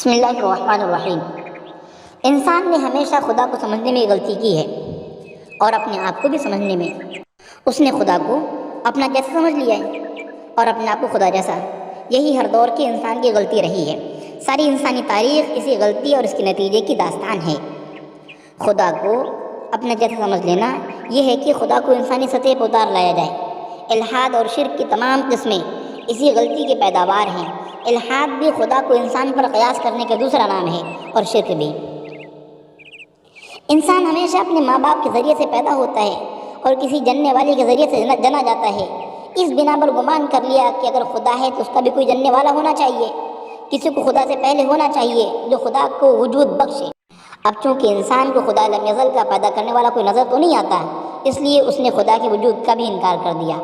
بسم اللہ الرحمن الرحیم۔ انسان نے ہمیشہ خدا کو سمجھنے میں غلطی کی ہے اور اپنے آپ کو بھی سمجھنے میں۔ اس نے خدا کو اپنا جیسا سمجھ لیا ہے اور اپنے آپ کو خدا جیسا۔ یہی ہر دور کے انسان کی غلطی رہی ہے۔ ساری انسانی تاریخ اسی غلطی اور اس کے نتیجے کی داستان ہے۔ خدا کو اپنا جیسا سمجھ لینا یہ ہے کہ خدا کو انسانی سطح پر اتار لایا جائے۔ الحاد اور شرک کی تمام قسمیں اسی غلطی کی پیداوار ہیں۔ الحاد بھی خدا کو انسان پر قیاس کرنے کا دوسرا نام ہے اور شرک بھی۔ انسان ہمیشہ اپنے ماں باپ کے ذریعے سے پیدا ہوتا ہے اور کسی جننے والے کے ذریعے سے جنا جاتا ہے۔ اس بنا پر گمان کر لیا کہ اگر خدا ہے تو اس کا بھی کوئی جننے والا ہونا چاہیے، کسی کو خدا سے پہلے ہونا چاہیے جو خدا کو وجود بخشے۔ اب چونکہ انسان کو خدا لم یزل کا پیدا کرنے والا کوئی نظر تو نہیں آتا، اس لیے اس نے خدا کے وجود کا بھی انکار کر دیا۔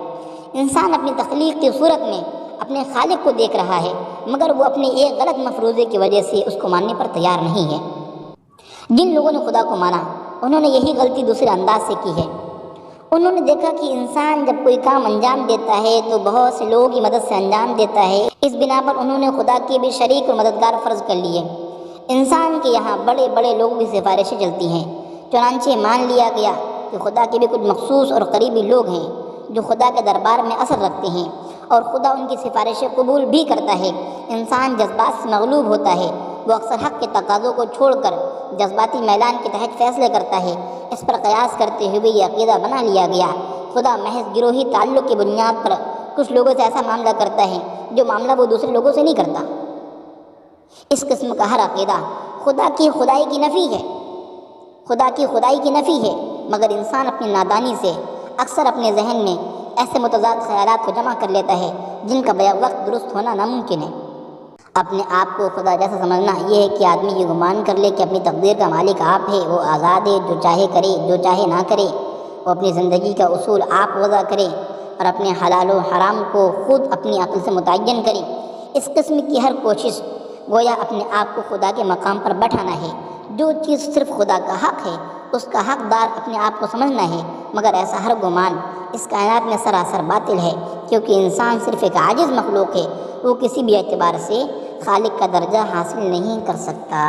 انسان اپنی تخلیق کی صورت میں اپنے خالق کو دیکھ رہا ہے، مگر وہ اپنے ایک غلط مفروضے کی وجہ سے اس کو ماننے پر تیار نہیں ہے۔ جن لوگوں نے خدا کو مانا انہوں نے یہی غلطی دوسرے انداز سے کی ہے۔ انہوں نے دیکھا کہ انسان جب کوئی کام انجام دیتا ہے تو بہت سے لوگوں کی مدد سے انجام دیتا ہے۔ اس بنا پر انہوں نے خدا کے بھی شریک اور مددگار فرض کر لیے۔ انسان کے یہاں بڑے بڑے لوگوں کی سفارشیں چلتی ہیں، چنانچہ مان لیا گیا کہ خدا کے بھی کچھ مخصوص اور قریبی لوگ ہیں جو خدا کے دربار میں اثر رکھتے ہیں اور خدا ان کی سفارشیں قبول بھی کرتا ہے۔ انسان جذبات سے مغلوب ہوتا ہے، وہ اکثر حق کے تقاضوں کو چھوڑ کر جذباتی میلان کے تحت فیصلے کرتا ہے۔ اس پر قیاس کرتے ہوئے یہ عقیدہ بنا لیا گیا خدا محض گروہی تعلق کی بنیاد پر کچھ لوگوں سے ایسا معاملہ کرتا ہے جو معاملہ وہ دوسرے لوگوں سے نہیں کرتا۔ اس قسم کا ہر عقیدہ خدا کی خدائی کی نفی ہے، خدا کی خدائی کی نفی ہے، مگر انسان اپنی نادانی سے اکثر اپنے ذہن میں ایسے متضاد خیالات کو جمع کر لیتا ہے جن کا بیک وقت درست ہونا ناممکن ہے۔ اپنے آپ کو خدا جیسا سمجھنا یہ ہے کہ آدمی یہ گمان کر لے کہ اپنی تقدیر کا مالک آپ ہے، وہ آزاد ہے، جو چاہے کرے جو چاہے نہ کرے، وہ اپنی زندگی کا اصول آپ وضع کرے اور اپنے حلال و حرام کو خود اپنی عقل سے متعین کرے۔ اس قسم کی ہر کوشش گویا اپنے آپ کو خدا کے مقام پر بٹھانا ہے۔ جو چیز صرف خدا کا حق ہے اس کا حقدار اپنے آپ کو سمجھنا ہے، مگر ایسا ہر گمان اس کائنات میں سراسر باطل ہے، کیونکہ انسان صرف ایک عاجز مخلوق ہے، وہ کسی بھی اعتبار سے خالق کا درجہ حاصل نہیں کر سکتا۔